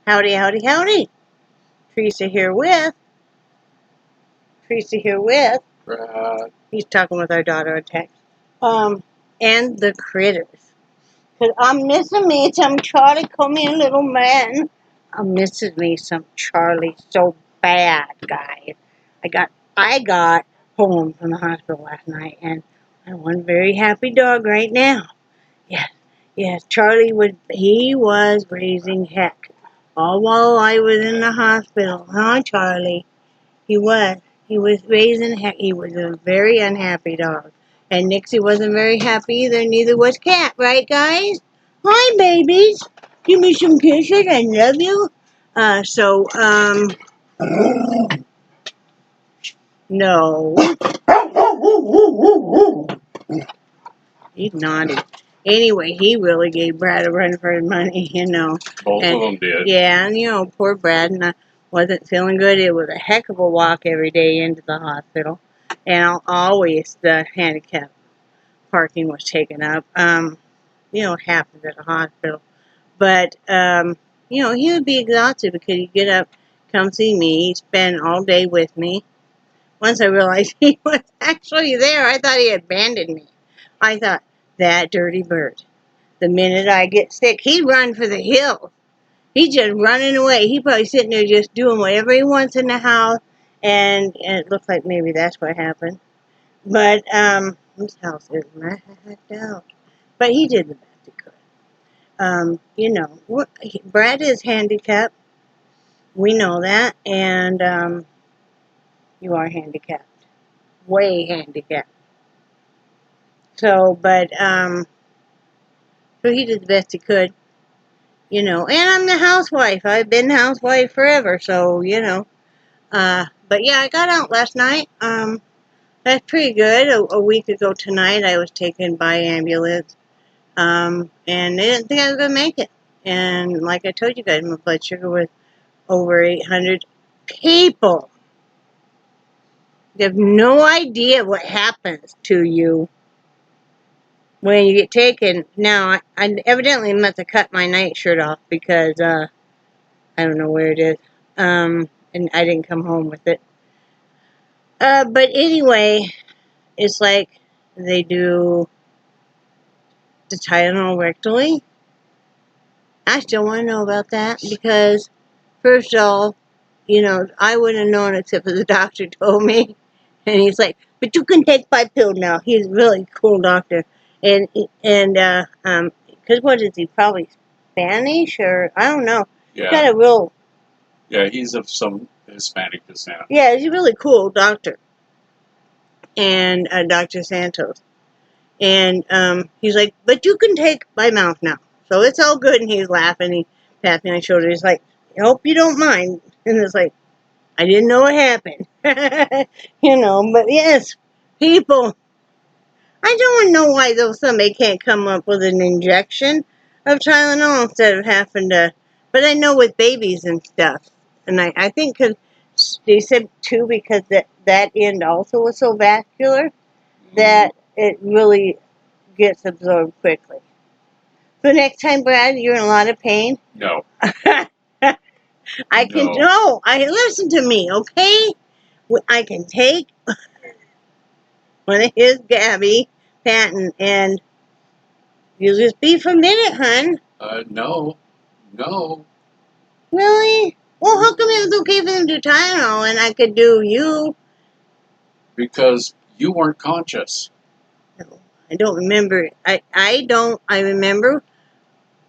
Howdy, howdy, howdy. Theresa here with. He's talking with our daughter on text. And the critters. Cause I'm missing me some Charlie. Come here, little man. I'm missing me some Charlie so bad, guys. I got home from the hospital last night, and I'm one very happy dog right now. Yes, Charlie was raising heck. All while I was in the hospital, huh, Charlie? He was raising heck. He was a very unhappy dog. And Nixie wasn't very happy either, neither was Cat, right, guys? Hi, babies. Give me some kisses. I love you. No. He's naughty. Anyway, he really gave Brad a run for his money, Both of them did. Yeah, and poor Brad wasn't feeling good. It was a heck of a walk every day into the hospital. And always the handicap parking was taken up. Half of it at the hospital. But, he would be exhausted because he'd get up, come see me, he'd spend all day with me. Once I realized he was actually there, I thought he abandoned me. I thought, that dirty bird. The minute I get sick, he'd run for the hills. He's just running away. He's probably sitting there just doing whatever he wants in the house, and it looks like maybe that's what happened. But, this house is knocked out. But he did the best he could. Brad is handicapped. We know that, and, you are handicapped. Way handicapped. So he did the best he could, and I'm the housewife. I've been the housewife forever, so, but yeah, I got out last night. That's pretty good. A week ago tonight, I was taken by ambulance, and they didn't think I was going to make it. And like I told you guys, my blood sugar was over 800. People, you have no idea what happens to you when you get taken. Now, I evidently must have cut my nightshirt off because, I don't know where it is, and I didn't come home with it. But anyway, it's like they do the Tylenol rectally. I still want to know about that because, first of all, I wouldn't have known except for the doctor told me. And he's like, but you can take 5 pills now. He's a really cool doctor. And because what is he, probably Spanish or, I don't know. Yeah. He's got a real... Yeah, he's of some Hispanic descent. Yeah, he's a really cool doctor. And Dr. Santos. And he's like, but you can take my mouth now. So it's all good. And he's laughing. He tapped me on the shoulder. He's like, I hope you don't mind. And it's like, I didn't know what happened. But yes, people. I don't know why though somebody can't come up with an injection of Tylenol instead of having to. But I know with babies and stuff. And I think because they said too because that end also was so vascular that it really gets absorbed quickly. So next time, Brad, you're in a lot of pain. No. Listen to me, okay? I can take one of his Gabby Patton and you'll just be for a minute, hun. No. Really? Well, how come it was okay for them to do Tylenol and I could do you? Because you weren't conscious. No, I don't remember. I remember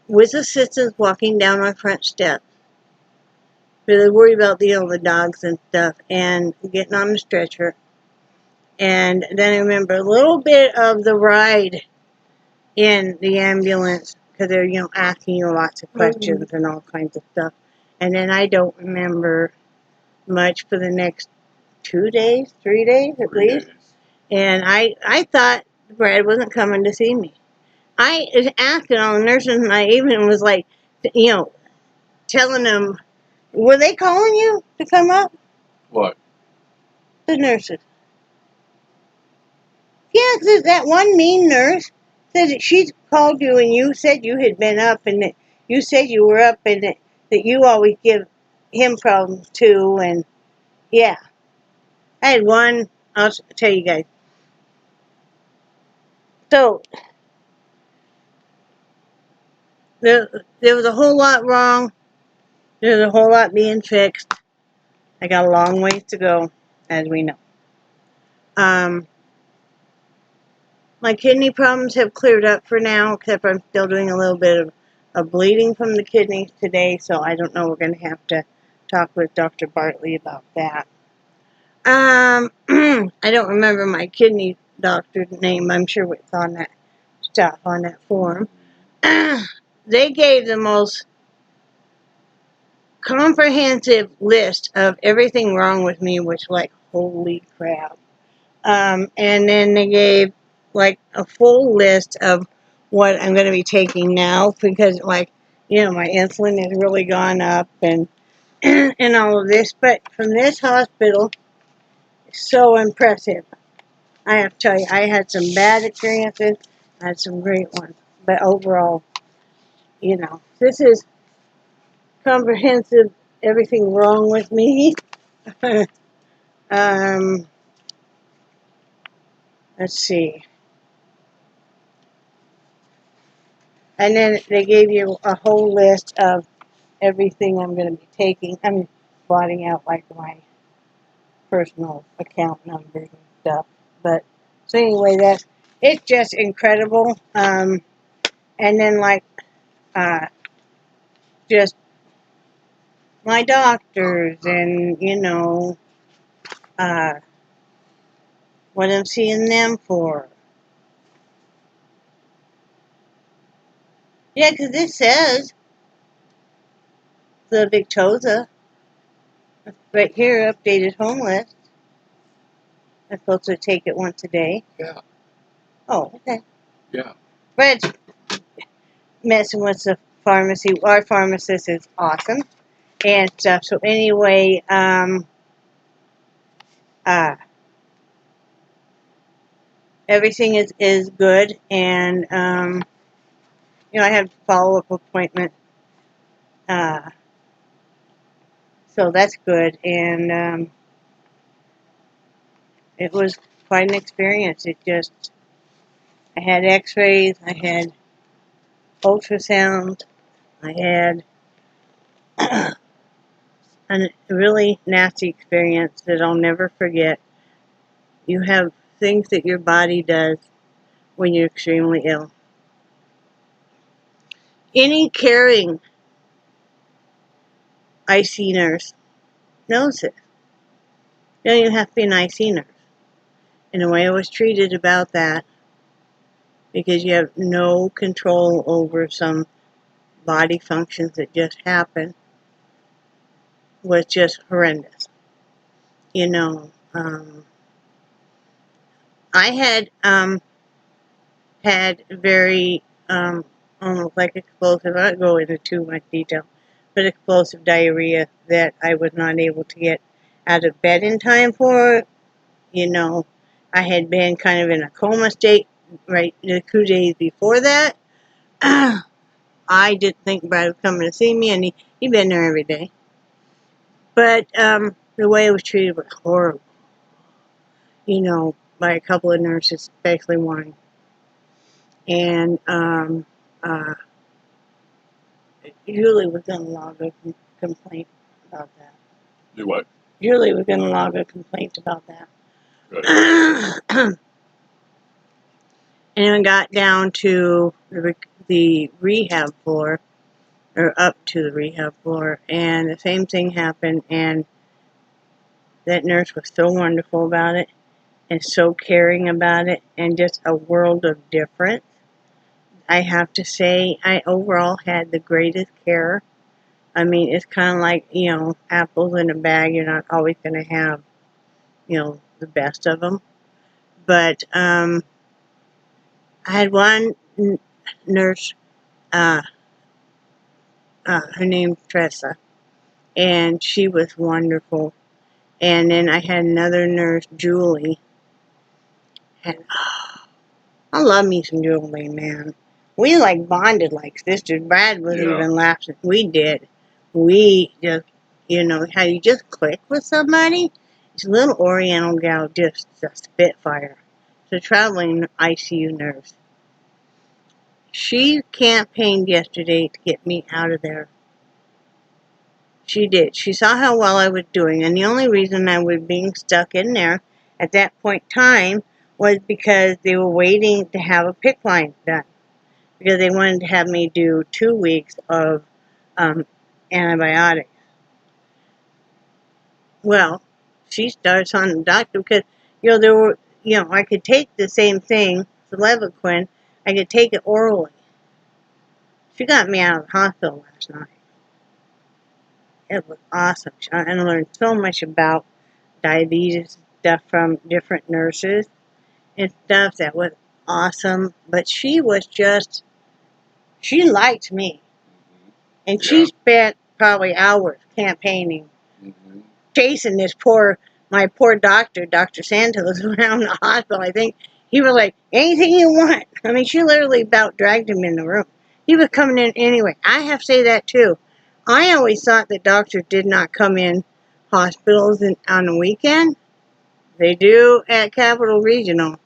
with assistance walking down our front steps. Really worried about the dogs and stuff and getting on the stretcher. And then I remember a little bit of the ride in the ambulance because they're, asking you lots of questions and all kinds of stuff. And then I don't remember much for the next 2 days, 3 days at least. And I thought Brad wasn't coming to see me. I was asking all the nurses, and I even was like, telling them, were they calling you to come up? What? The nurses. Yeah, because that one mean nurse said that she called you and you said you had been up and that you said you were up and that that you always give him problems too. And yeah, I had one. I'll tell you guys. So there was a whole lot wrong. There's a whole lot being fixed. I got a long ways to go, as we know. My kidney problems have cleared up for now, except I'm still doing a little bit of bleeding from the kidneys today, so I don't know. We're going to have to talk with Dr. Bartley about that. I don't remember my kidney doctor's name. I'm sure it's on that stuff, on that form. They gave the most comprehensive list of everything wrong with me, which, like, holy crap. And then they gave, like, a full list of what I'm going to be taking now, because, like, you know, my insulin has really gone up and and all of this. But from this hospital, so impressive. I have to tell you, I had some bad experiences, I had some great ones. But overall, you know, this is comprehensive, everything wrong with me. Let's see. And then they gave you a whole list of everything I'm going to be taking. I'm blotting out, like, my personal account numbers and stuff. But, so anyway, it's just incredible. And then, like, just my doctors and, you know, what I'm seeing them for. Yeah, because this says the Victoza right here, updated home list. I'm supposed to take it once a day. Yeah. Oh, okay. Yeah. Red's messing with the pharmacy. Our pharmacist is awesome and stuff. So anyway, everything is good, and you know, I have a follow-up appointment, so that's good. And it was quite an experience. I had X-rays, I had ultrasound, I had a really nasty experience that I'll never forget. You have things that your body does when you're extremely ill. Any caring IC nurse knows it. You don't even have to be an IC nurse. And the way I was treated about that, because you have no control over some body functions that just happen, was just horrendous. You know, I had very almost like explosive. I don't go into too much detail, but explosive diarrhea that I was not able to get out of bed in time for. You know, I had been kind of in a coma state right the 2 days before that. I didn't think Brad was coming to see me, and he'd been there every day. But the way I was treated was horrible. You know, by a couple of nurses, especially one. And Julie was going to log a complaint about that. Do what? Julie was going to log a complaint about that. Good. And I got down to the rehab floor, or up to the rehab floor, and the same thing happened, and that nurse was so wonderful about it, and so caring about it, and just a world of difference. I have to say, I overall had the greatest care. I mean, it's kind of like, you know, apples in a bag. You're not always going to have, you know, the best of them. But I had one nurse, her name's Theresa, and she was wonderful. And then I had another nurse, Julie, and I love me some Julie, man. We like bonded like sisters. Brad was even laughing. We did. we just, how you just click with somebody. This little Oriental gal, just a spitfire. She's a traveling ICU nurse. She campaigned yesterday to get me out of there. She did. She saw how well I was doing, and the only reason I was being stuck in there at that point in time was because they were waiting to have a PICC line done. Because they wanted to have me do 2 weeks of antibiotics. Well, she starts on the doctor because, there were, I could take the same thing, the Levaquin, I could take it orally. She got me out of the hospital last night. It was awesome. And I learned so much about diabetes stuff from different nurses and stuff that was awesome. But she liked me. And she spent probably hours campaigning, chasing my poor doctor, Dr. Santos, around the hospital. I think he was like, anything you want. I mean, she literally about dragged him in the room. He was coming in anyway. I have to say that too. I always thought that doctors did not come in hospitals on the weekend. They do at Capital Regional.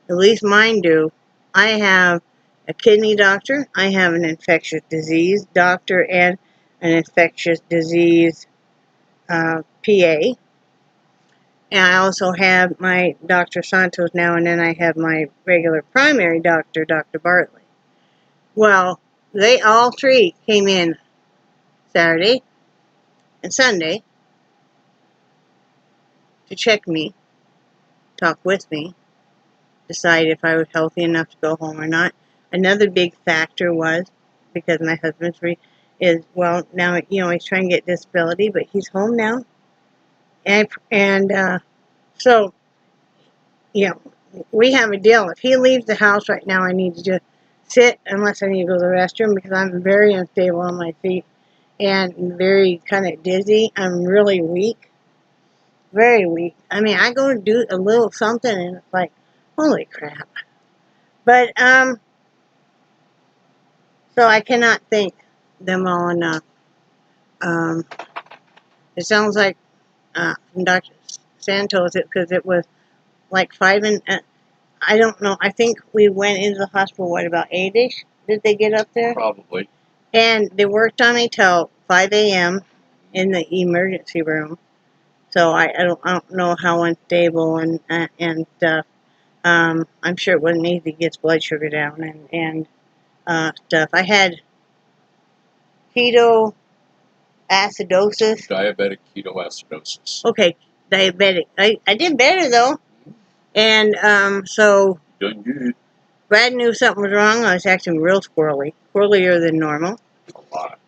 At least mine do. I have a kidney doctor. I have an infectious disease doctor and an infectious disease PA. And I also have my Dr. Santos now, and then I have my regular primary doctor, Dr. Bartley. Well, they all three came in Saturday and Sunday to check me, talk with me, decide if I was healthy enough to go home or not. Another big factor was, because my husband's now, he's trying to get disability, but he's home now. So, we have a deal. If he leaves the house right now, I need to just sit unless I need to go to the restroom because I'm very unstable on my feet and very kind of dizzy. I'm really weak. Very weak. I mean, I go to do a little something and it's like, holy crap. But, so I cannot thank them all enough. It sounds like from Dr. Santos, because it was like 5 and I don't know. I think we went into the hospital, about 8-ish? Did they get up there? Probably. And they worked on me till 5 a.m. in the emergency room. So I don't know how unstable and stuff. I'm sure it wasn't easy to get blood sugar down and stuff. I had ketoacidosis. Diabetic ketoacidosis. Okay, diabetic. I did better though. And so Doing good. Brad knew something was wrong. I was acting real squirrely. Squirrelier than normal. A lot.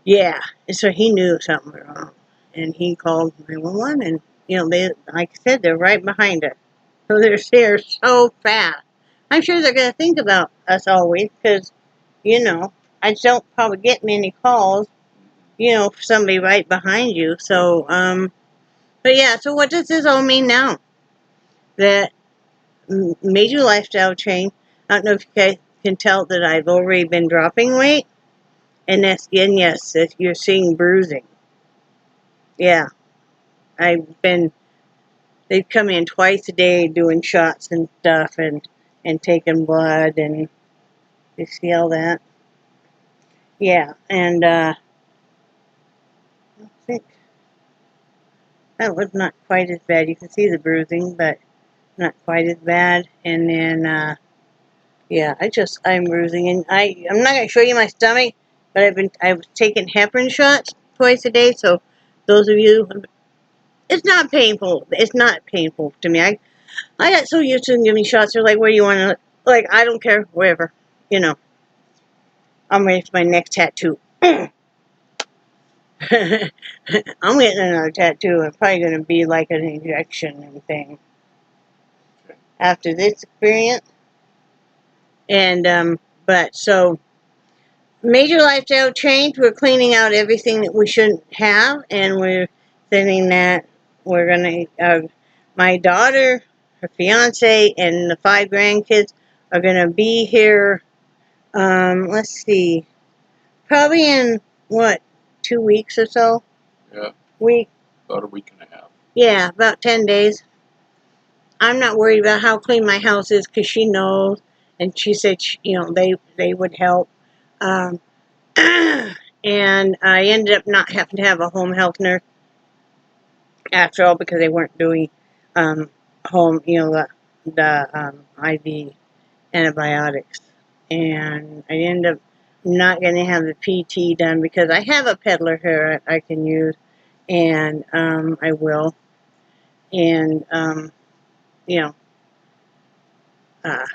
Yeah. And so he knew something was wrong. And he called 911 and, they, like I said, they're right behind us. So they're there so fast. I'm sure they're going to think about us always because, I don't probably get many calls, for somebody right behind you. So, but yeah, so what does this all mean now? That major lifestyle change. I don't know if you guys can tell that I've already been dropping weight. And that's, and yes, you're seeing bruising. Yeah. They've come in twice a day doing shots and stuff and taking blood and you see all that? Yeah. And, I think that was not quite as bad. You can see the bruising, but not quite as bad. And then, yeah, I'm bruising. And I'm not going to show you my stomach, but I've taken heparin shots twice a day. So those of you, it's not painful. It's not painful to me. I got so used to them giving me shots. They're like, where do you want to, like, I don't care, wherever, I'm ready for my next tattoo. I'm getting another tattoo. It's probably going to be like an injection and thing after this experience. And, but so, major lifestyle change. We're cleaning out everything that we shouldn't have, and we're saying that we're going to, my daughter, her fiance, and the 5 grandkids are going to be here, let's see, probably in what, 2 weeks or so? Yeah, Week. about a week and a half. Yeah, about 10 days. I'm not worried about how clean my house is because she knows, and she said, they would help. Um, and I ended up not having to have a home health nurse after all because they weren't doing um, home, the IV antibiotics. And I ended up not going to have the PT done because I have a peddler here I can use, and I will. And, you know, uh,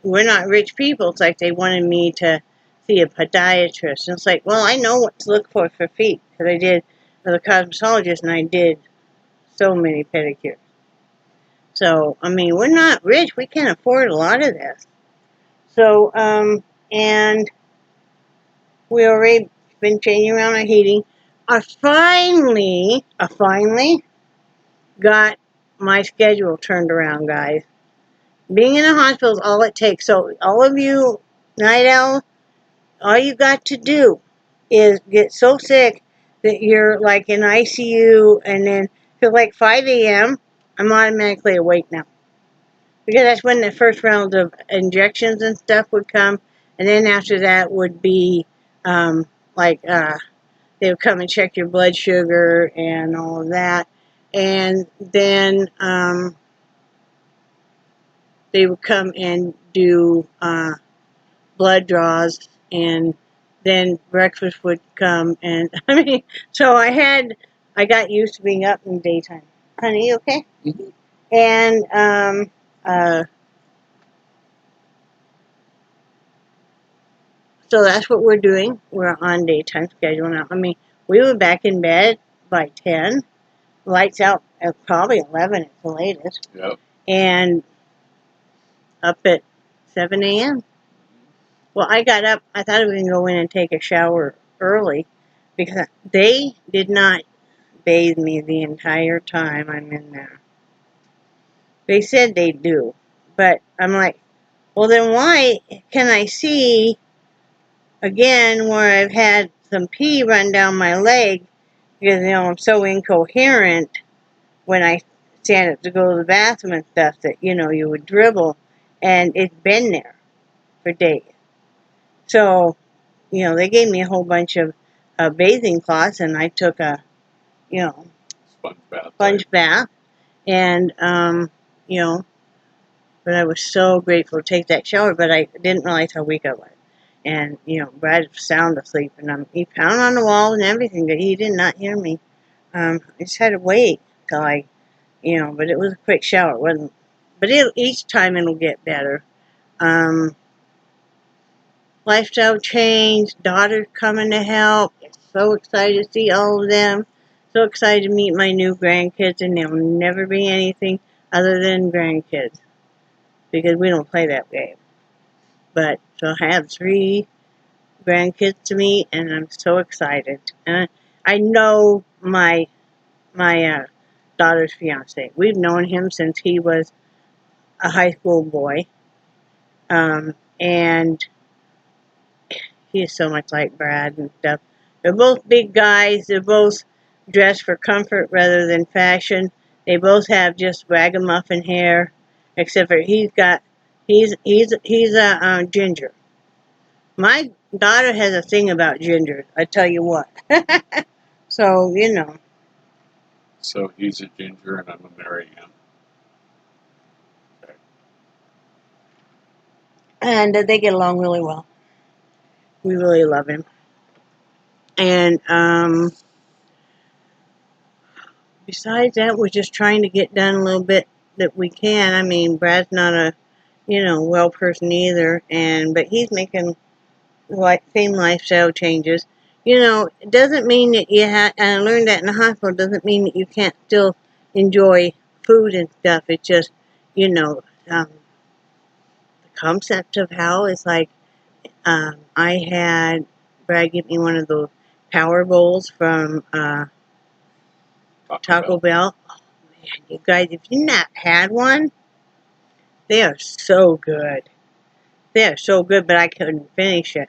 we're not rich people. It's like they wanted me to see a podiatrist. And it's like, well, I know what to look for feet because I did as a cosmetologist and I did so many pedicures. So, I mean, we're not rich. We can't afford a lot of this. So, and we already been changing around our heating. I finally got my schedule turned around, guys. Being in a hospital is all it takes. So, all of you night owls, all you got to do is get so sick that you're like in ICU, and then till like 5 a.m., I'm automatically awake now. Because that's when the first round of injections and stuff would come, and then after that would be um, they would come and check your blood sugar and all of that, and then they would come and do blood draws, and then breakfast would come, and I mean, so I got used to being up in the daytime. Honey, you okay? Mm-hmm. And so that's what we're doing. We're on daytime schedule now. I mean, we were back in bed by 10, lights out at probably 11 at the latest, Yep. and up at 7 a.m. Well, I got up. I thought I was going to go in and take a shower early because they did not bathe me the entire time I'm in there. They said they do, but I'm like, well, then why can I see again where I've had some pee run down my leg because, I'm so incoherent when I stand up to go to the bathroom and stuff that, you would dribble, and it's been there for days. So, they gave me a whole bunch of bathing cloths, and I took a, Sponge bath, and, but I was so grateful to take that shower, but I didn't realize how weak I was. And, Brad was sound asleep, and he pounded on the wall and everything, but he did not hear me. I just had to wait till but it was a quick shower. It wasn't, but each time it'll get better. Lifestyle change, daughter's coming to help. So excited to see all of them. So excited to meet my new grandkids, and they'll never be anything other than grandkids because we don't play that game. But so I have 3 grandkids to meet, and I'm so excited. And I know my daughter's fiance. We've known him since he was a high school boy, and he is so much like Brad and stuff. They're both big guys. They're both dressed for comfort rather than fashion. They both have just ragamuffin hair, except for he's a ginger. My daughter has a thing about gingers. I tell you what. So So he's a ginger, and I'm gonna marry him. Okay. and they get along really well. We really love him, and besides that, we're just trying to get done a little bit that we can. I mean, Brad's not a, well person either, but he's making same lifestyle changes. It doesn't mean that and I learned that in the hospital, doesn't mean that you can't still enjoy food and stuff. It's just, the concept of how it's like, I had Brad get me one of those power bowls from, Taco Bell. Oh, man, you guys, if you've not had one, they are so good. They are so good, but I couldn't finish it.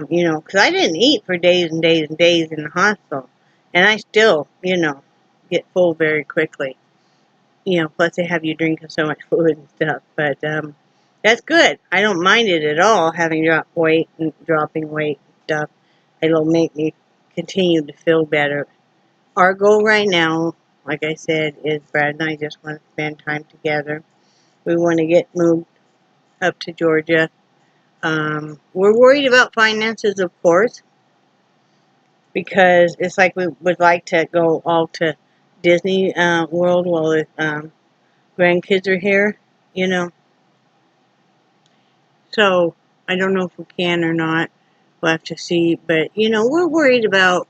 You know, because I didn't eat for days and days and days in the hospital, and I still, you know, get full very quickly. You know, plus they have you drinking so much fluid and stuff. But that's good. I don't mind it at all, having dropped weight and dropping weight and stuff. It'll make me continue to feel better. Our goal right now, like I said, is Brad and I just want to spend time together. We want to get moved up to Georgia. We're worried about finances, of course, because it's like we would like to go all to Disney World while the grandkids are here, you know. So I don't know if we can or not. We'll have to see. But, you know, we're worried about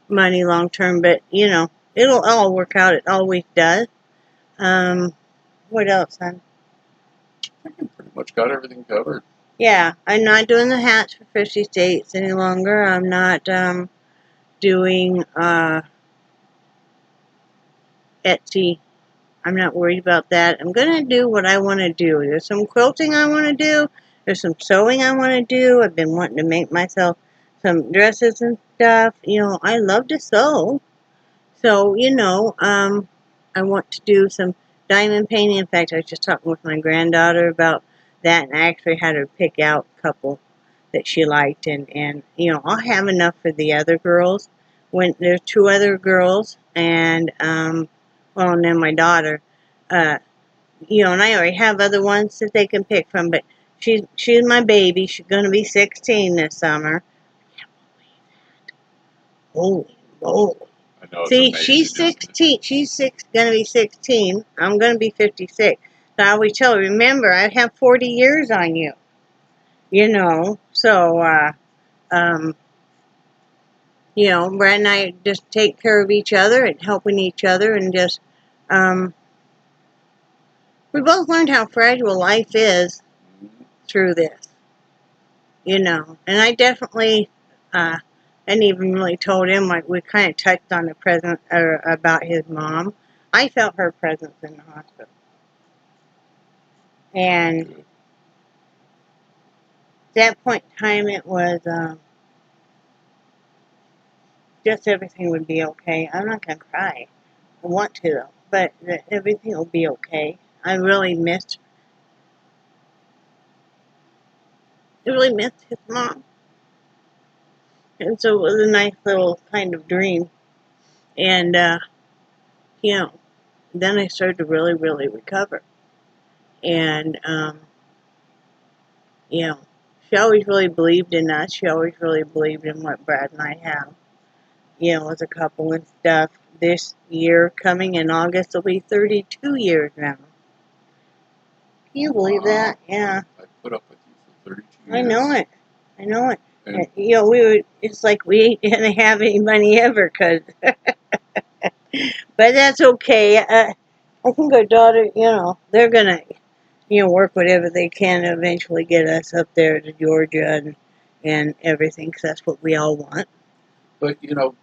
money long term, but, you know, it'll all work out. It always does. Um, what else, hon? I think you pretty much got everything covered. Yeah, I'm not doing the hats for 50 states any longer. I'm not doing Etsy. I'm not worried about that. I'm going to do what I want to do. There's some quilting I want to do. There's some sewing I want to do. I've been wanting to make myself some dresses and stuff. You know, I love to sew. So, you know, I want to do some diamond painting. In fact, I was just talking with my granddaughter about that, and I actually had her pick out a couple that she liked, and you know, I'll have enough for the other girls. When there's two other girls, and well, and then my daughter, uh, you know, and I already have other ones that they can pick from, but she's my baby. She's going to be 16 this summer. Holy moly. I know, it's See, amazing. she's 16. She's going to be 16. I'm going to be 56. So I always tell her, remember, I have 40 years on you. You know, so, you know, Brad and I just take care of each other and helping each other, and just, we both learned how fragile life is through this, you know. And I definitely, and even really told him, like, we kind of touched on the present, or about his mom. I felt her presence in the hospital. And at that point in time, it was just everything would be okay. I'm not going to cry. I want to, though. But everything will be okay. I really missed his mom. And so it was a nice little kind of dream. And, you know, then I started to really, really recover. And, you know, she always really believed in us. She always really believed in what Brad and I have, you know, as a couple and stuff. This year, coming in August, will be 32 years now. Can you believe that? Yeah. I put up with you for 32 years. I know it. I know it. And you know, it's like we didn't have any money ever, cause, but that's okay. I think our daughter, you know, they're gonna, you know, work whatever they can to eventually get us up there to Georgia and everything, because that's what we all want. But, you know,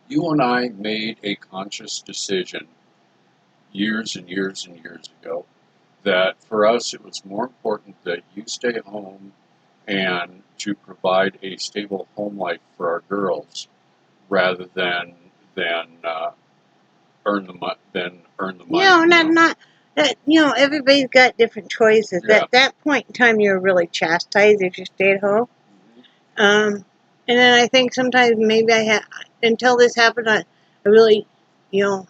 you and I made a conscious decision years and years and years ago that for us it was more important that you stay home and to provide a stable home life for our girls rather than earn the money. You know, not that, you know, everybody's got different choices. Yeah. At that point in time, you're really chastised if you stay at home. And then I think sometimes maybe until this happened, I really, you know,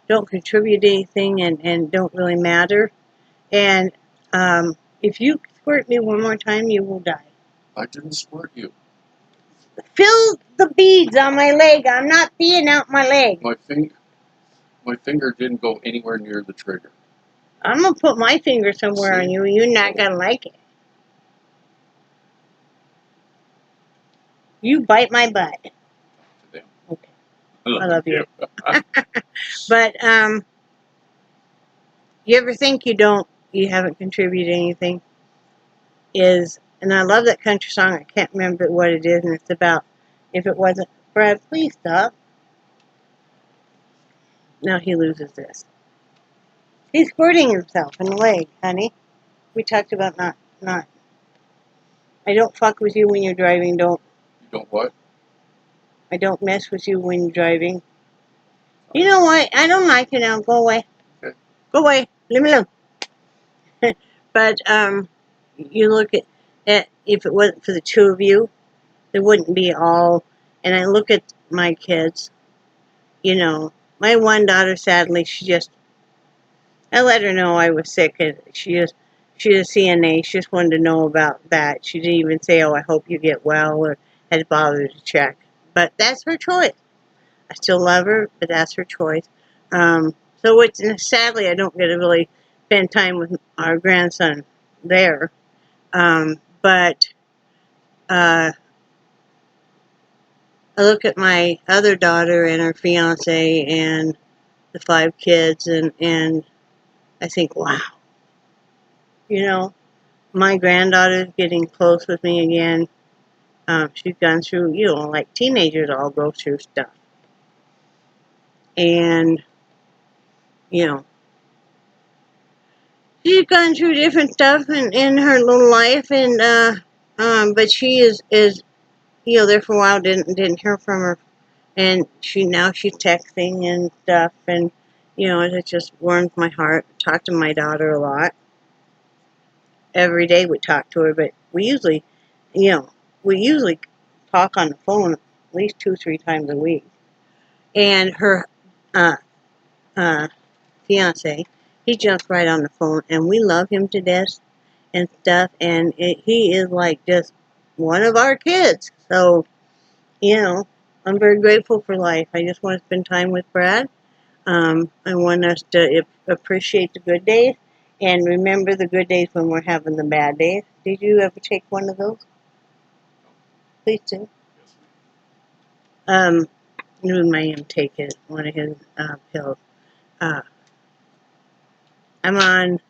don't contribute anything and don't really matter. And if you squirt me one more time, you will die. I didn't squirt you. Fill the beads on my leg. I'm not peeing out my leg. My finger didn't go anywhere near the trigger. I'm going to put my finger somewhere on you, and you're not going to like it. You bite my butt. To them. Okay. I love you. But, you ever think you haven't contributed anything? And I love that country song. I can't remember what it is, and it's about, if it wasn't, Brad, please stop. Now he loses this. He's squirting himself in the leg, honey. We talked about not. I don't fuck with you when you're driving. Don't. You don't what? I don't mess with you when you're driving. You know what? I don't like you now. Go away. Okay. Go away. Leave me alone. But you look at if it wasn't for the two of you, there wouldn't be all. And I look at my kids. You know, my one daughter, sadly, I let her know I was sick, and she's a CNA. She just wanted to know about that. She didn't even say, "Oh, I hope you get well," or had bothered to check. But that's her choice. I still love her, but that's her choice. So sadly, I don't get to really spend time with our grandson there. But I look at my other daughter and her fiance and the 5 kids, and I think, wow, you know, my granddaughter's getting close with me again. She's gone through, like teenagers all go through stuff. And, you know, she's gone through different stuff in her little life, and but she is there for a while. Didn't hear from her, and she's texting and stuff, and it just warms my heart. Talk to my daughter a lot every day. We talk to her, but you know, we usually talk on the phone at least 2-3 times a week. And her uh, uh, fiance, he jumps right on the phone, and we love him to death and stuff. And he is like just one of our kids. So, I'm very grateful for life. I just want to spend time with Brad. I want us to appreciate the good days and remember the good days when we're having the bad days. Did you ever take one of those? Please do. You may take one of his pills. Uh, I'm on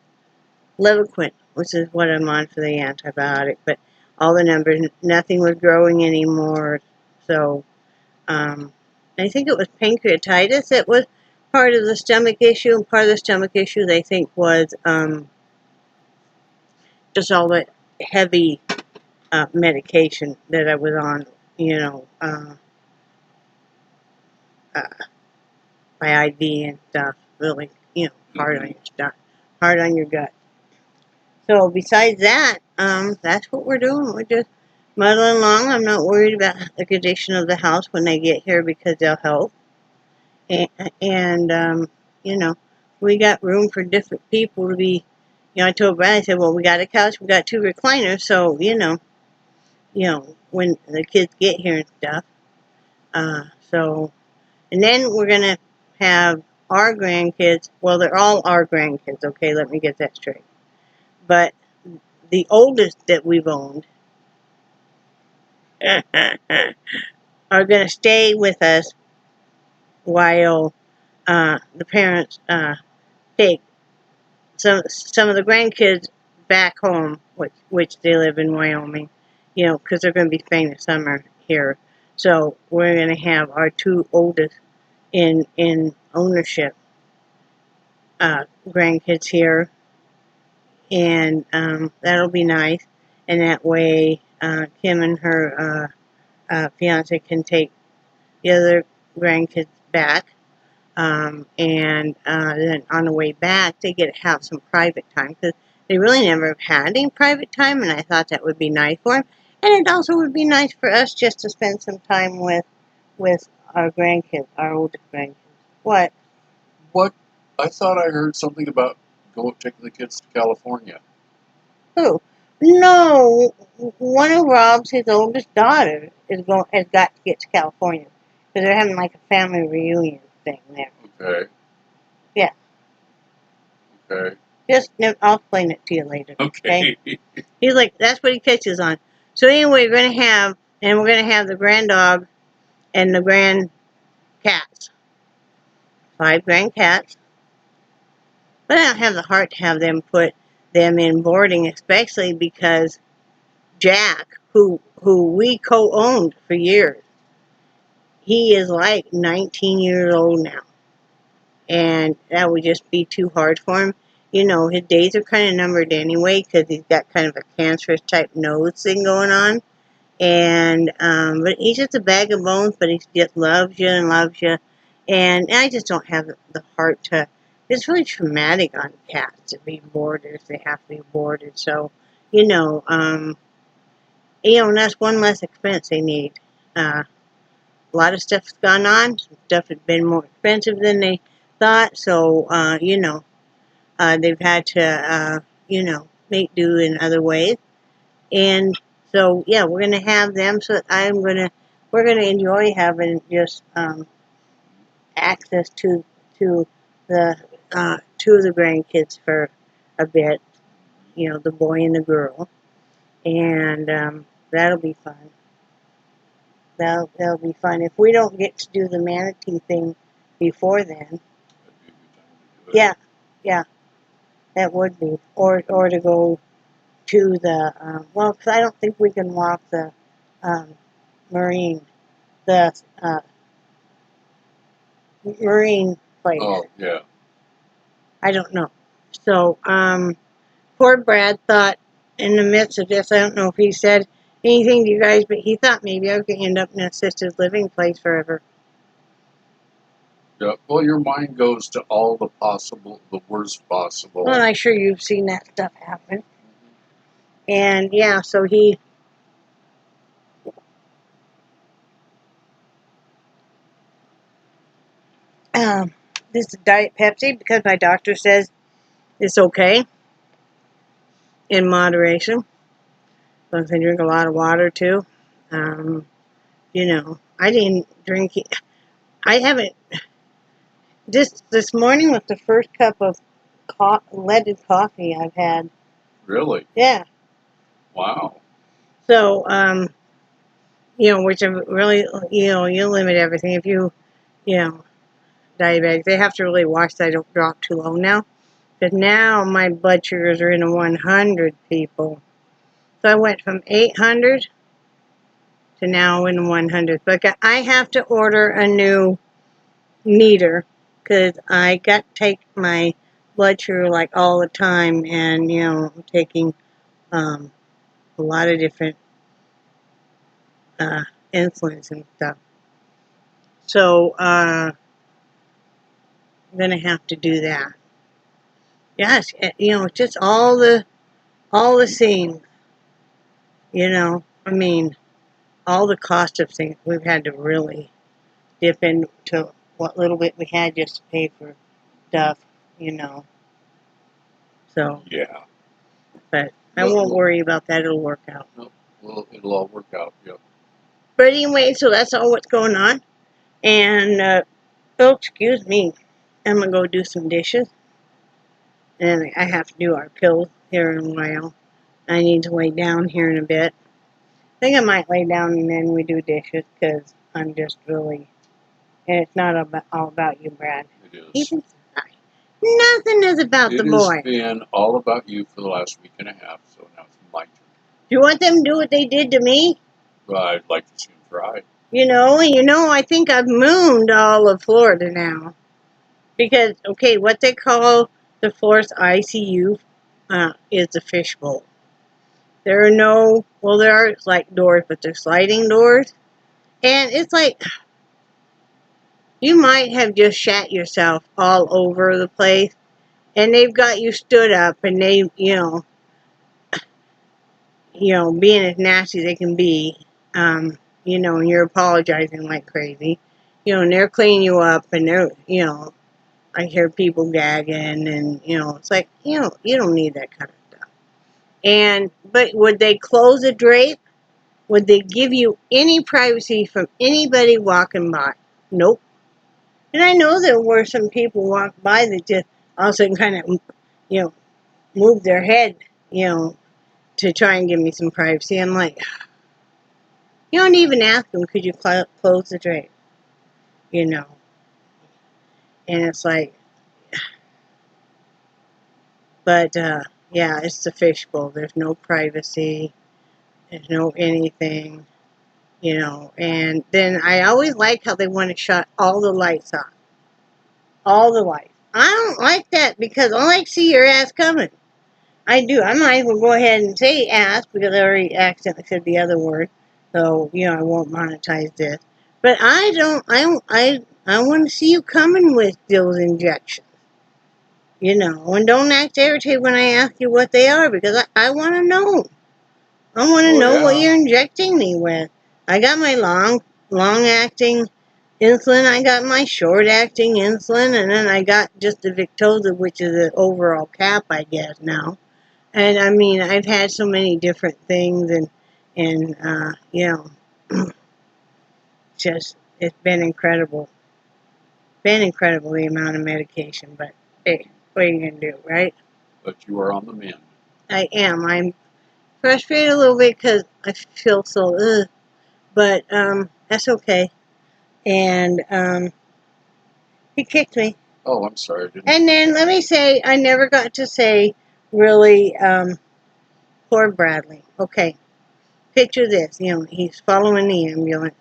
Levaquin, which is what I'm on for the antibiotic, but all the numbers, nothing was growing anymore. So, I think it was pancreatitis that was part of the stomach issue, and part of the stomach issue they think was just all the heavy medication that I was on, uh, by IV and stuff, really, hard on your stuff, hard on your gut. So besides that, that's what we're doing. We're just muddling along. I'm not worried about the condition of the house when they get here because they'll help. And we got room for different people to be. I told Brad, I said, well, we got a couch, we got 2 recliners, so when the kids get here and stuff. So, and then we're gonna have our grandkids. Well, they're all our grandkids. Okay, let me get that straight. But the oldest that we've owned are going to stay with us while the parents take some of the grandkids back home, which they live in Wyoming, because they're going to be spending the summer here. So we're going to have our 2 oldest in ownership grandkids here, and that'll be nice. And that way, Kim and her fiance can take the other grandkids back. And then on the way back, they get to have some private time because they really never have had any private time, and I thought that would be nice for them. And it also would be nice for us just to spend some time with our grandkids, our oldest grandkids. What? What? I thought I heard something about taking the kids to California. Who? No, one of Rob's, his oldest daughter, has got to get to California because they're having like a family reunion thing there. Okay. Yeah. Okay. I'll explain it to you later. Okay. He's like, that's what he catches on. So anyway, we're gonna have the grand dog and the grand cats. 5 grand cats. But I don't have the heart to have them put them in boarding, especially because Jack, who we co-owned for years, he is like 19 years old now. And that would just be too hard for him. you know, his days are kind of numbered anyway because he's got kind of a cancerous type nose thing going on. And but he's just a bag of bones, but he just loves you and loves you. And I just don't have the heart to. It's really traumatic on cats to be boarded if they have to be boarded. So, you know, and that's one less expense they need. A lot of stuff's gone on. Some stuff has been more expensive than they thought. So, you know, they've had to, you know, make do in other ways. And so, yeah, we're going to have them. So we're going to enjoy having just access to the two of the grandkids for a bit. You know, the boy and the girl, and that'll be fun. That'll be fun. If we don't get to do the manatee thing before then, That'd be a good time to do it. yeah, yeah, that would be. Or to go to the well, because I don't think we can walk the marine the marine place. Oh, yeah. I don't know. So poor Brad thought in the midst of this, I don't know if he said anything to you guys, but he thought maybe I could end up in an assisted living place forever. Yeah. Well, your mind goes to all the worst possible. Well, I'm sure you've seen that stuff happen. And yeah, so he this is Diet Pepsi because my doctor says it's okay in moderation. But if I drink a lot of water too, you know, I didn't drink. I haven't. This morning was the first cup of leaded coffee I've had. Really? Yeah. Wow. So you know, which really, you know, you limit everything if you know, diabetics. They have to really watch that I don't drop too low now. Because now my blood sugars are in the 100 people. So I went from 800 to now in the 100s. But I have to order a new meter because I got to take my blood sugar like all the time. And, you know, I'm taking a lot of different insulins and stuff. So I'm going to have to do that. Yes, you know, just all the things, you know, I mean, all the cost of things we've had to really dip into what little bit we had just to pay for stuff, you know. So, Yeah. but I won't worry about that. It'll work out. No, well, it'll all work out. Yep. But anyway, so that's all what's going on. And, oh, excuse me. I'm going to go do some dishes. And I have to do our pills here in a while. I need to lay down here in a bit. I think I might lay down and then we do dishes because I'm just really, and it's not all about you, Brad. It is. Even nothing is about the boy. It has been all about you for the last week and a half, so now it's my turn. Do you want them to do what they did to me? Well, I'd like to see him try. You know, I think I've mooned all of Florida now. Because, okay, what they call the Florida ICU is the fishbowl. There are no, well, there are like doors, but they're sliding doors. And it's like, you might have just shat yourself all over the place. And they've got you stood up and they, being as nasty as they can be, and you're apologizing like crazy. And they're cleaning you up and I hear people gagging and, it's like, you don't need that kind of stuff. But would they close a drape? Would they give you any privacy from anybody walking by? Nope. And I know there were some people walk by that just all of a sudden kind of, move their head, to try and give me some privacy. I'm like, you don't even ask them, could you close the drape? And it's like, but yeah, it's the fishbowl. There's no privacy. There's no anything, And then I always like how they want to shut all the lights off. All the lights. I don't like that because I like to see your ass coming. I do. I might as well go ahead and say ass because I already accidentally said the other word. So, I won't monetize this. But I want to see you coming with those injections. And don't act irritated when I ask you what they are because I want to know. I want to Oh know what yeah. you're injecting me with. I got my long acting insulin. I got my short acting insulin, and then I got just the Victoza, which is the overall cap, I guess now. And I mean, I've had so many different things, and just it's been incredible. Been incredible the amount of medication, but hey, what are you gonna do, right? But you are on the mend. I am. I'm frustrated a little bit because I feel so but that's okay. And he kicked me. Oh, I'm sorry. I didn't. And then let me say, I never got to say really poor Bradley. Okay, picture this. He's following the ambulance,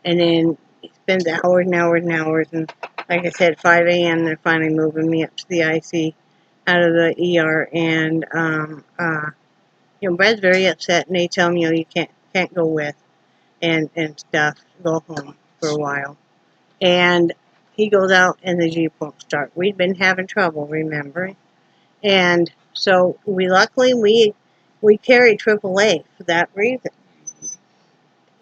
and then he spends hours and hours and hours. And like I said, 5 a.m. they're finally moving me up to the IC out of the ER, and Brad's very upset, and they tell me, you can't go with and stuff. Go home for a while. And he goes out and the Jeep won't start. We'd been having trouble, remember? And so we carry AAA for that reason.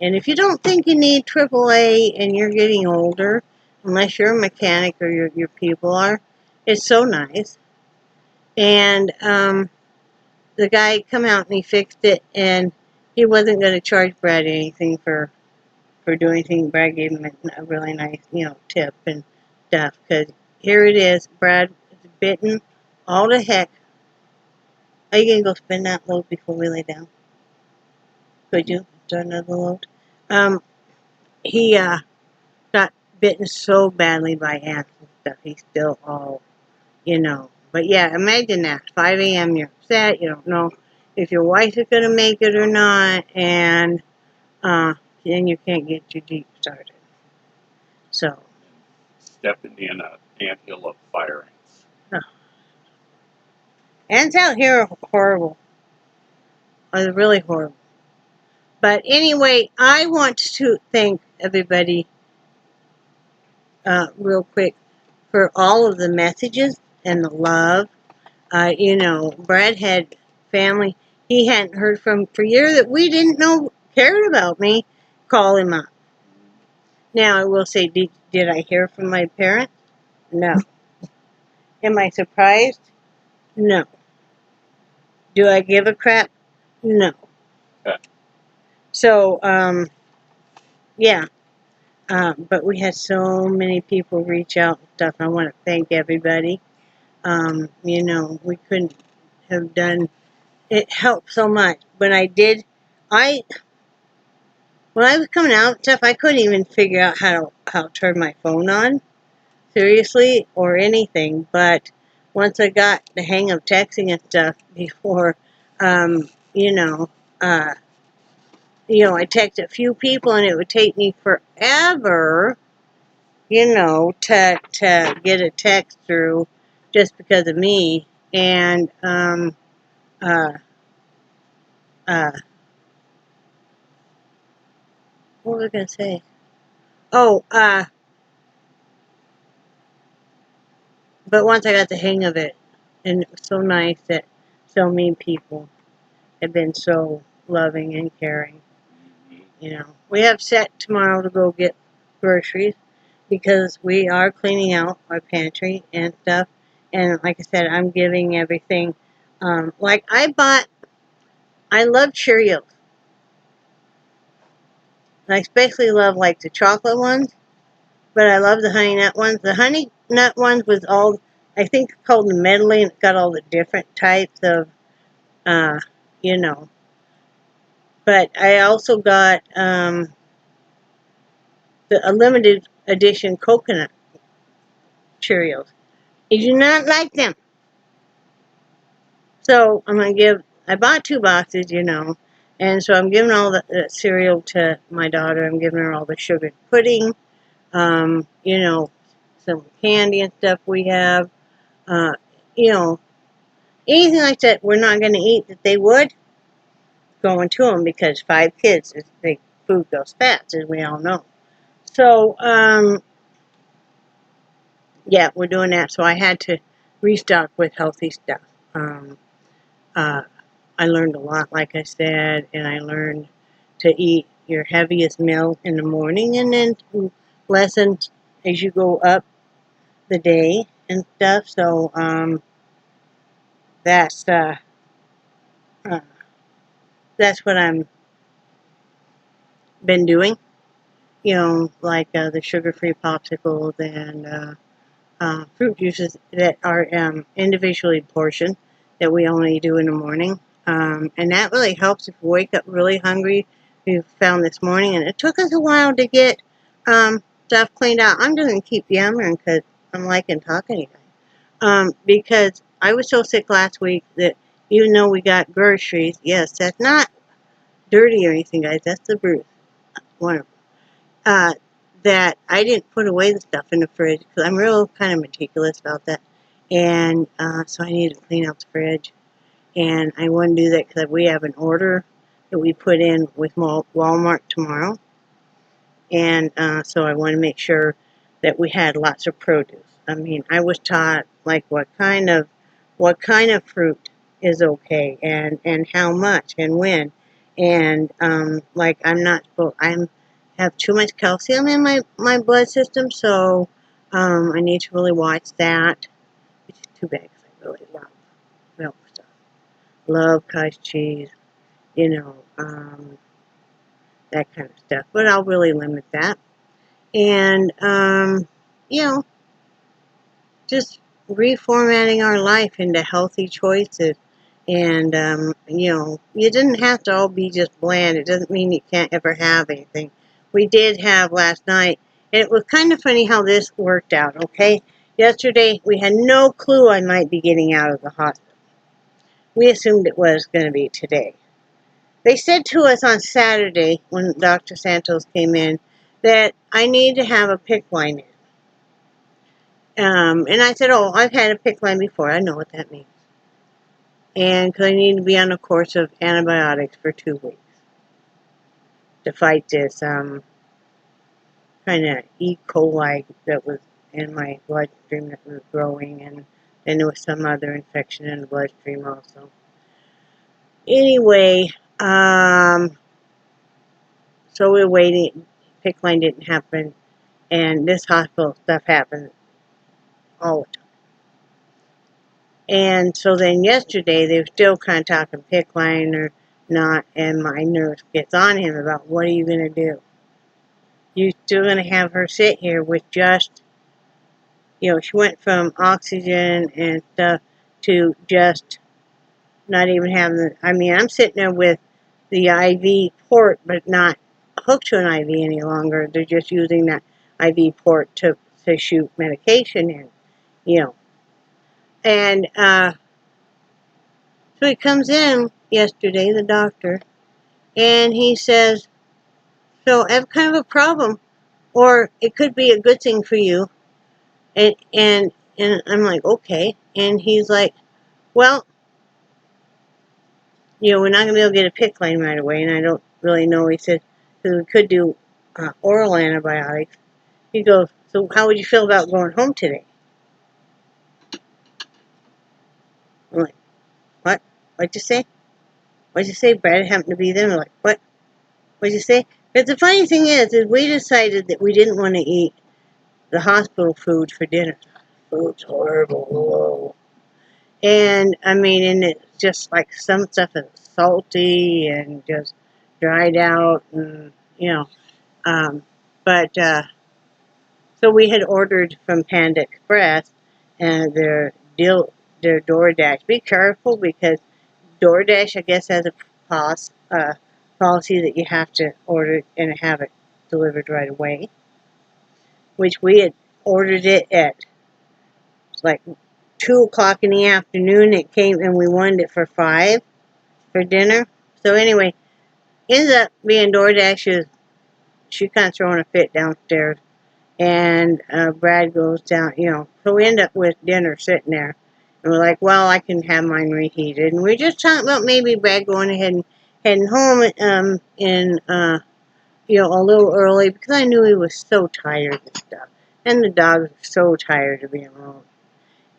And if you don't think you need AAA and you're getting older, unless you're a mechanic or your people are, it's so nice. And the guy come out and he fixed it, and he wasn't going to charge Brad anything for doing anything. Brad gave him a really nice, tip and stuff. Because here it is, Brad is bitten all to heck. Are you going to go spin that load before we lay down? Could you? Do another load? He got bitten so badly by ants and stuff. He's still all, But yeah, imagine that. 5 a.m. You're upset. You don't know if your wife is going to make it or not. And then you can't get your Jeep started. So. Stepping in an anthill of fire ants. Oh. Ants out here are horrible. Are really horrible. But anyway, I want to thank everybody real quick for all of the messages and the love. Brad had family he hadn't heard from for years that we didn't know cared about me. Call him up. Now, I will say, did I hear from my parents? No. Am I surprised? No. Do I give a crap? No. Okay. So, yeah. But we had so many people reach out and stuff. I want to thank everybody. We couldn't have done it. Helped so much. When I was coming out and stuff, I couldn't even figure out how to turn my phone on, seriously, or anything. But once I got the hang of texting and stuff before, you know, uh, I text a few people and it would take me forever, to get a text through just because of me. And, uh, uh, what was I going to say? Oh, but once I got the hang of it, and it was so nice that so many people have been so loving and caring. We have set tomorrow to go get groceries because we are cleaning out our pantry and stuff. And like I said, I'm giving everything. Like I love Cheerios. I especially love like the chocolate ones, but I love the honey nut ones. The honey nut ones was all, I think it's called the medley, and it's got all the different types of, uh, you know. But I also got a limited edition coconut Cheerios. I do not like them. So I'm going to I bought 2 boxes, and so I'm giving all the cereal to my daughter. I'm giving her all the sugared pudding, so some candy and stuff we have. Uh, you know, anything like that we're not going to eat that they would, going to them because 5 kids, food goes fast, as we all know. So, yeah, we're doing that. So I had to restock with healthy stuff. Um, uh, I learned a lot, like I said, and I learned to eat your heaviest meal in the morning and then lessen as you go up the day and stuff. So that's uh, that's what I'm been doing. You know, like the sugar-free popsicles and fruit juices that are individually portioned that we only do in the morning. And that really helps if you wake up really hungry. We found this morning, and it took us a while to get stuff cleaned out. I'm just going to keep yammering because I'm liking talking to you guys. Because I was so sick last week that even though we got groceries, yes, that's not dirty or anything, guys. That's the Bruce. One of them. That I didn't put away the stuff in the fridge because I'm real kind of meticulous about that. And so I needed to clean out the fridge. And I want to do that because we have an order that we put in with Walmart tomorrow. And so I want to make sure that we had lots of produce. I mean, I was taught like what kind of fruit is okay and how much and when. And like I'm have too much calcium in my blood system, so I need to really watch that. Which is too bad because I really love milk stuff. Love cottage cheese, you know, that kind of stuff. But I'll really limit that. And, you know, just reformatting our life into healthy choices. And, you know, you didn't have to all be just bland. It doesn't mean you can't ever have anything. We did have last night, and it was kind of funny how this worked out, okay? Yesterday, we had no clue I might be getting out of the hospital. We assumed it was going to be today. They said to us on Saturday, when Dr. Santos came in, that I need to have a PICC line in. And I said, oh, I've had a PICC line before. I know what that means. And because I need to be on a course of antibiotics for 2 weeks to fight this kind of E. coli that was in my bloodstream that was growing. And then there was some other infection in the bloodstream also. Anyway, so we're waiting. PICC line didn't happen. And this hospital stuff happens all the time. And so then yesterday, they were still kind of talking PICC line or not, and my nurse gets on him about, what are you going to do? You still going to have her sit here with just, you know, she went from oxygen and stuff to just not even having the, I mean, I'm sitting there with the IV port, but not hooked to an IV any longer. They're just using that IV port to shoot medication in, you know. And, so he comes in yesterday, the doctor, and he says, so I have kind of a problem, or it could be a good thing for you. And I'm like, okay. And he's like, well, you know, we're not going to be able to get a PICC line right away, and I don't really know. He said, because we could do oral antibiotics. He goes, so how would you feel about going home today? I'm like, what? What'd you say? What'd you say? Brad happened to be there. I'm like, what? What'd you say? But the funny thing is we decided that we didn't want to eat the hospital food for dinner. Food's horrible. Whoa. And I mean, and it's just like some stuff is salty and just dried out, and you know. But so we had ordered from Panda Express, and their DoorDash. Be careful because DoorDash, I guess, has a policy that you have to order and have it delivered right away. Which we had ordered it at like 2 o'clock in the afternoon. It came and we wanted it for 5 for dinner. So anyway, ends up being DoorDash. She kind of throwing a fit downstairs. And Brad goes down, so we end up with dinner sitting there. And we're like, well, I can have mine reheated. And we're just talking about maybe Brad going ahead and heading home a little early because I knew he was so tired and stuff. And the dogs are so tired of being alone.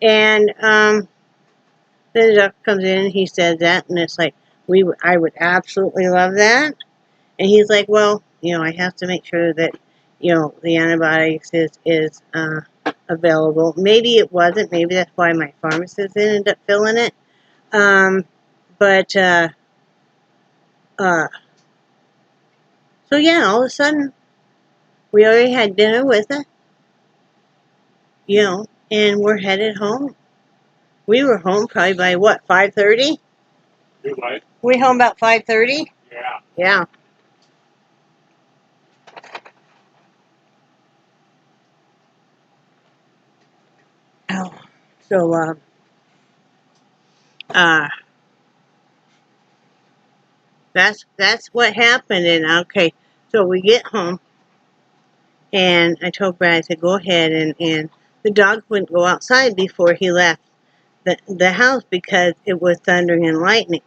And then the duck comes in and he says that, and it's like, I would absolutely love that. And he's like, well, I have to make sure that, the antibiotics is available. Maybe it wasn't. Maybe that's why my pharmacist ended up filling it. But, so yeah, all of a sudden, we already had dinner with it, and we're headed home. We were home probably by what, 5:30? You what? We home about 5:30? Yeah. Yeah. Oh, so, uh, that's what happened. And okay, so we get home, and I told Brad, I said, go ahead, and the dog wouldn't go outside before he left the house because it was thundering and lightning.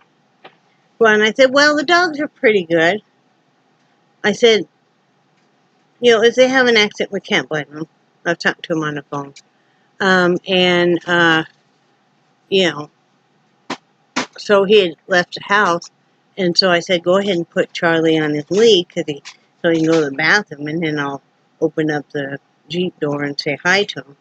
Well, and I said, well, the dogs are pretty good. I said, if they have an accident, we can't blame them. I've talked to him on the phone. And, so he had left the house, and so I said, go ahead and put Charlie on his lead so he can go to the bathroom, and then I'll open up the Jeep door and say hi to him.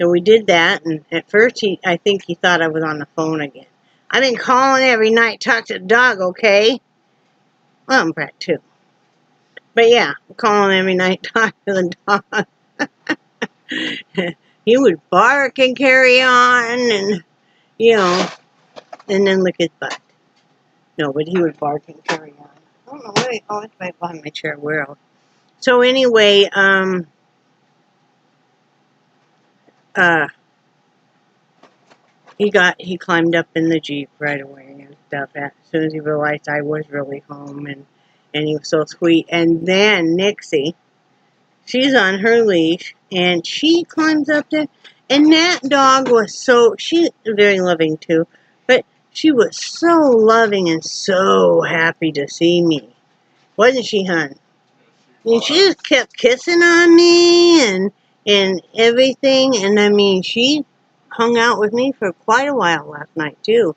So we did that, and at first I think he thought I was on the phone again. I've been calling every night, talk to the dog, okay? Well, I'm Brett too. But yeah, I'm calling every night, talk to the dog. He would bark and carry on, and, and then lick his butt. No, but he would bark and carry on. I don't know where it's right behind my chair. Where else? So anyway, he climbed up in the Jeep right away and stuff as soon as he realized I was really home, and he was so sweet. And then Nixie, she's on her leash and she climbs up there, and that dog was she's very loving too, but she was so loving and so happy to see me. Wasn't she, hon? And she just kept kissing on me and everything. And I mean, she hung out with me for quite a while last night too,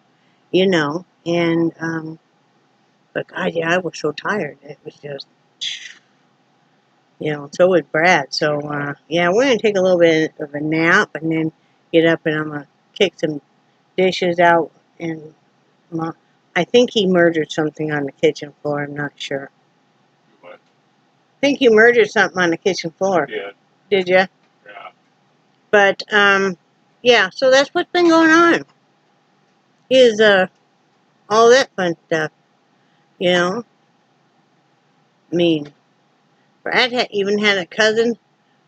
And but God, yeah, I was so tired. It was just, so was Brad. So yeah, we're gonna take a little bit of a nap and then get up, and I'm gonna kick some dishes out. And I think he murdered something on the kitchen floor. I'm not sure. What? I think you murdered something on the kitchen floor. Yeah. Did you? Yeah. But yeah. So that's what's been going on. Is all that fun stuff. I mean, Brad even had a cousin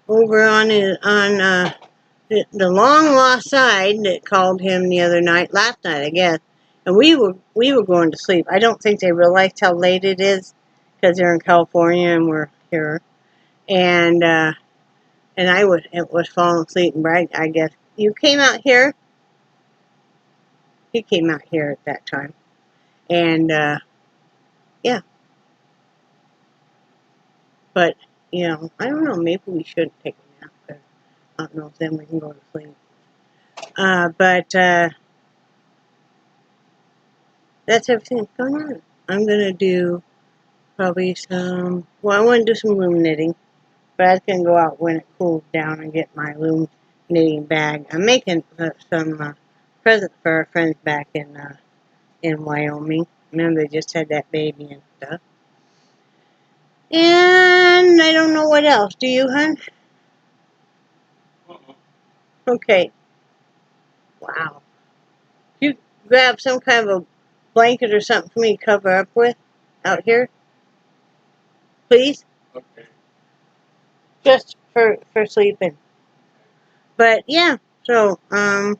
over on the long lost side that called him the other night, last night, I guess. And we were going to sleep. I don't think they realized how late it is because they're in California and we're here. And it was falling asleep. And Brad, I guess, you came out here. He came out here at that time. And yeah. But I don't know. Maybe we should take a nap. But I don't know if then we can go to sleep. But that's everything that's going on. I'm gonna do probably I want to do some loom knitting, but I can go out when it cools down and get my loom knitting bag. I'm making some presents for our friends back in Wyoming. Remember, they just had that baby and stuff. And I don't know what else. Do you, hon? Okay. Wow. You grab some kind of a blanket or something for me to cover up with out here, please? Okay. Just for sleeping. But yeah, so I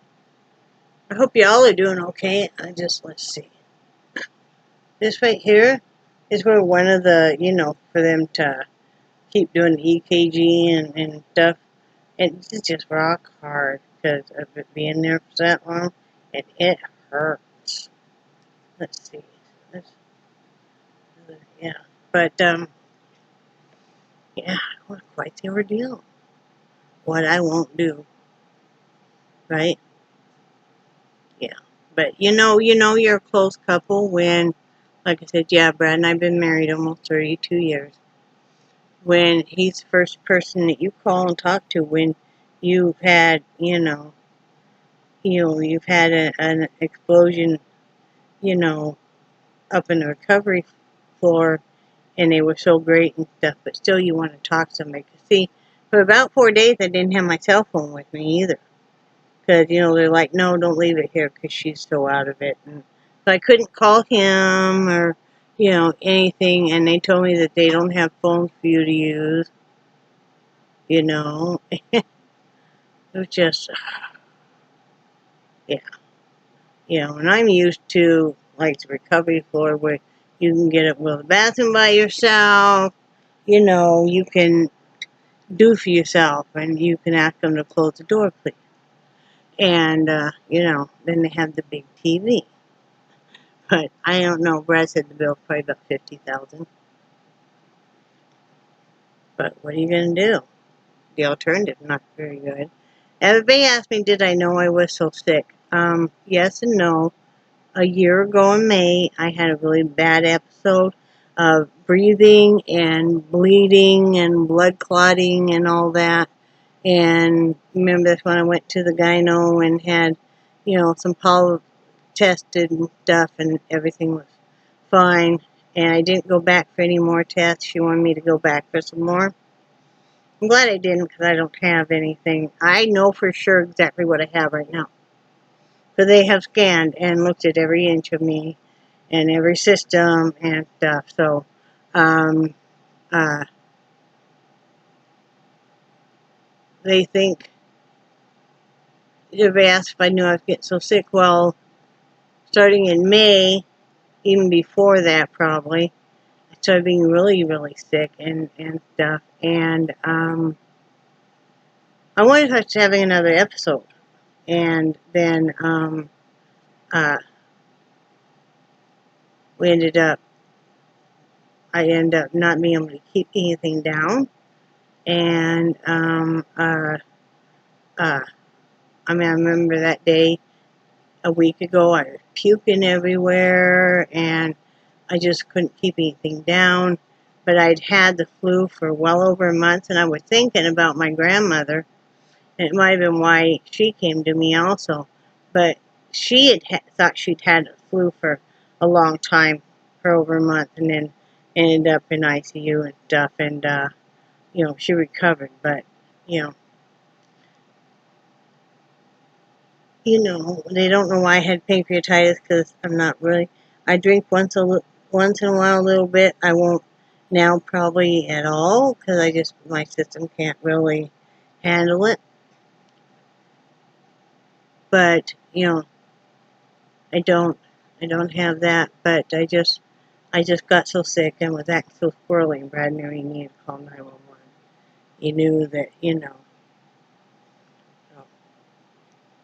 hope y'all are doing okay. Let's see. This right here is where one of the, for them to keep doing the EKG and stuff. It's just rock hard because of it being there for that long, and it hurts. Let's see. Let's, yeah. But, yeah, it was quite the ordeal. What I won't do, right? Yeah. But you're a close couple when, like I said, yeah, Brad and I've been married almost 32 years. When he's the first person that you call and talk to when you've had, you've had an explosion, you know, up in the recovery floor, and they were so great and stuff, but still you want to talk to somebody. 'Cause see, for about 4 days I didn't have my cell phone with me either. Because, they're like, no, don't leave it here because she's so out of it. And so I couldn't call him or, anything. And they told me that they don't have phones for you to use, It was just, yeah. And I'm used to, like, the recovery floor where you can get up to the bathroom by yourself. You can do for yourself and you can ask them to close the door, please. And, then they have the big TV. But I don't know. Brad said the bill's probably about 50,000. But what are you gonna do? The alternative's not very good. Everybody asked me, did I know I was so sick? Yes and no. A year ago in May, I had a really bad episode of breathing and bleeding and blood clotting and all that. And remember that's when I went to the gyno and had, some polyps tested and stuff, and everything was fine. And I didn't go back for any more tests. She wanted me to go back for some more. I'm glad I didn't because I don't have anything. I know for sure exactly what I have right now. So they have scanned and looked at every inch of me and every system and stuff. So, um, uh, they think, they asked if I knew I was getting so sick. Well, starting in May, even before that probably, I started being really, really sick and stuff. And, I wanted to start having another episode. And then, uh, I ended up not being able to keep anything down. And, I remember that day a week ago, I was puking everywhere, and I just couldn't keep anything down. But I'd had the flu for well over a month, and I was thinking about my grandmother, and it might have been why she came to me also. But she had thought she'd had the flu for a long time, for over a month, and then ended up in ICU and stuff, and, she recovered, but, you know, they don't know why I had pancreatitis because I'm not really. I drink once in a while a little bit. I won't now probably at all because my system can't really handle it. But I don't have that. But I just got so sick and was acting so squirrely, and Brad knew he needed to call 911. He knew that so.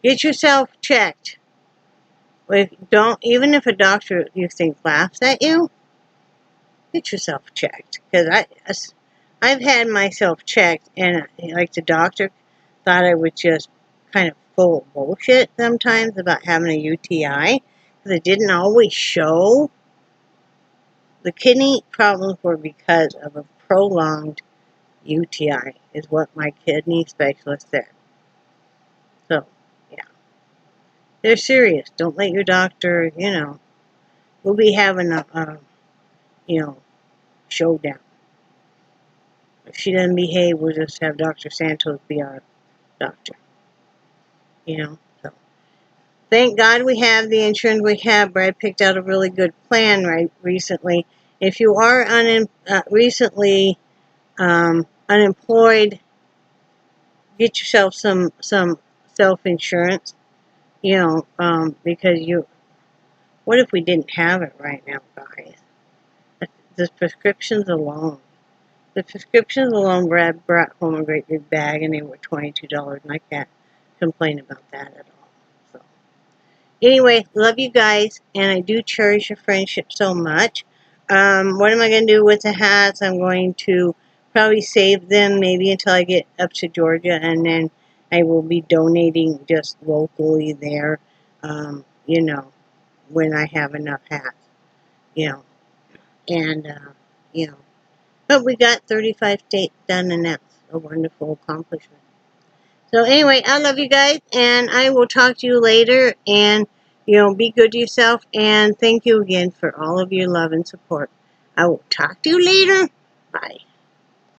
Get yourself checked. Even if a doctor you think laughs at you, get yourself checked. Because I've had myself checked, and like the doctor thought I was just kind of full of bullshit sometimes about having a UTI, because it didn't always show. The kidney problems were because of a prolonged UTI, is what my kidney specialist said. So, yeah. They're serious. Don't let your doctor, we'll be having you know, showdown. If she doesn't behave, we'll just have Dr. Santos be our doctor. So thank God we have the insurance we have. Brad picked out a really good plan recently. If you are recently unemployed, get yourself some self-insurance. Because what if we didn't have it right now, guys? The prescriptions alone. The prescriptions alone, Brad brought home a great big bag, and they were $22, and I can't complain about that at all. So, anyway, love you guys, and I do cherish your friendship so much. What am I going to do with the hats? I'm going to probably save them maybe until I get up to Georgia, and then I will be donating just locally there, you know, when I have enough hats, you know, and, you know. But we got 35 states done, and that's a wonderful accomplishment. So anyway, I love you guys, and I will talk to you later, and, you know, be good to yourself, and thank you again for all of your love and support. I will talk to you later. Bye.